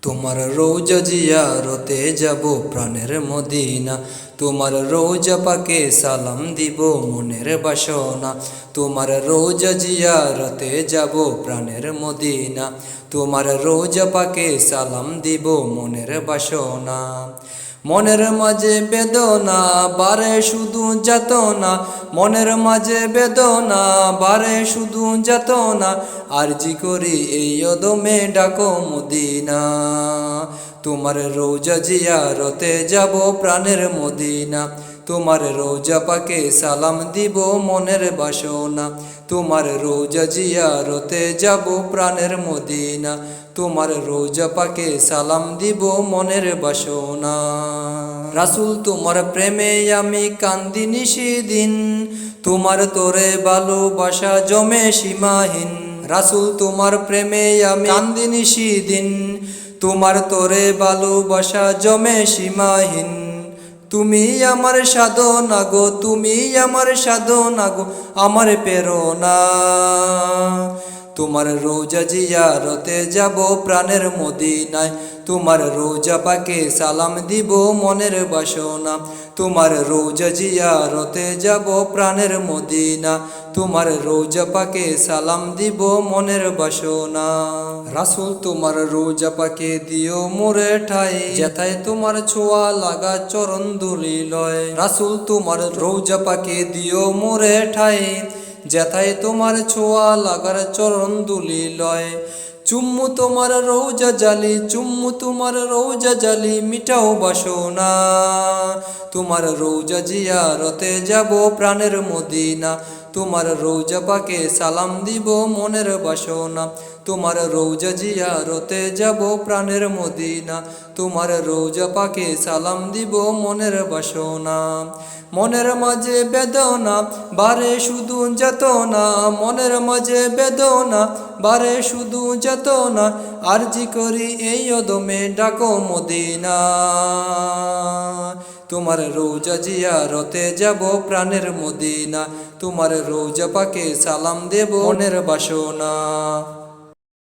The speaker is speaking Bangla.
তোমার রোজা জিয়ারতে যাব প্রাণের মদিনা, তোমার রোজা পাকে সালাম দিব মনের বাসনা। তোমার রোজা জিয়ারতে যাব প্রাণের মদিনা, তোমার রোজা পাকে সালাম দিব মনের বাসনা। মনের মাঝে বেদনা বারে শুধু যাতনা, মনের মাঝে বেদনা বারে শুধু যাতনা, আরজি করি এই অদমে ডাকো মদিনা। তোমার রোজা জিয়ারতে যাব প্রাণের মদিনা, তোমার রোজা পাকে সালাম দিব মনের বাসনা। তোমার রোজা জিয়ারতে যাব প্রাণের মদিনা, তোমার রোজা পাকে সালাম দিব মনের বাসনা। রাসূল তোমার প্রেমে আমি কান্দি নিশিদিন, তোমার তোরে ভালোবাসা জমে সীমাহীন। রাসূল তোমার প্রেমে আমি কান্দি নিশিদিন, তোমার তোরে ভালোবাসা জমে সীমাহীন। তুমি আমার সাধনা গো, তুমি আমার সাধনা গো, আমার প্রেরণা। তোমার রোজা জিয়ারতে যাব প্রাণের মদিনায়, তোমার রোজা পাকে সালাম দিব মনের বাসনা। তোমার রোজা জিয়ারতে যাব প্রাণের মদিনা, তোমার রোজা পাকে সালাম দিব মনের বাসনা। রাসূল তোমার রোজা পাকে দিও মোরে ঠাই, যেথায় তোমার ছোঁয়া লাগা চরণ ধুলি লয়। রাসূল তোমার রোজা পাকে দিও মোরে ঠাই, যেথায় তোমার ছোঁয়া লাগার চরণ দুলি লয়। চুম্মু তোমার রোজা জালি, চুম্মু তোমার রোজা জালি, মিটাও বাসনা। তোমার রোজা জিয়ারতে যাব প্রাণের মদিনা, তোমার রোজা পাকে সালাম দিব মনের বাসনা। তোমার রোজা জিয়ারতে যাব প্রাণের মদিনা, তোমার রোজা পাকে সালাম দিব মনের বাসনা। মনের মাঝে বেদনা বারে শুধু যাতনা, মনের মাঝে বেদনা বারে শুধু যাতনা, আরজি করি এই অদমে ডাকো মদিনা। তোমার রোজা জিয়ারতে যাব প্রাণের মদিনা, তোমার রোজা পাকে সালাম দেব মনের বাসনা।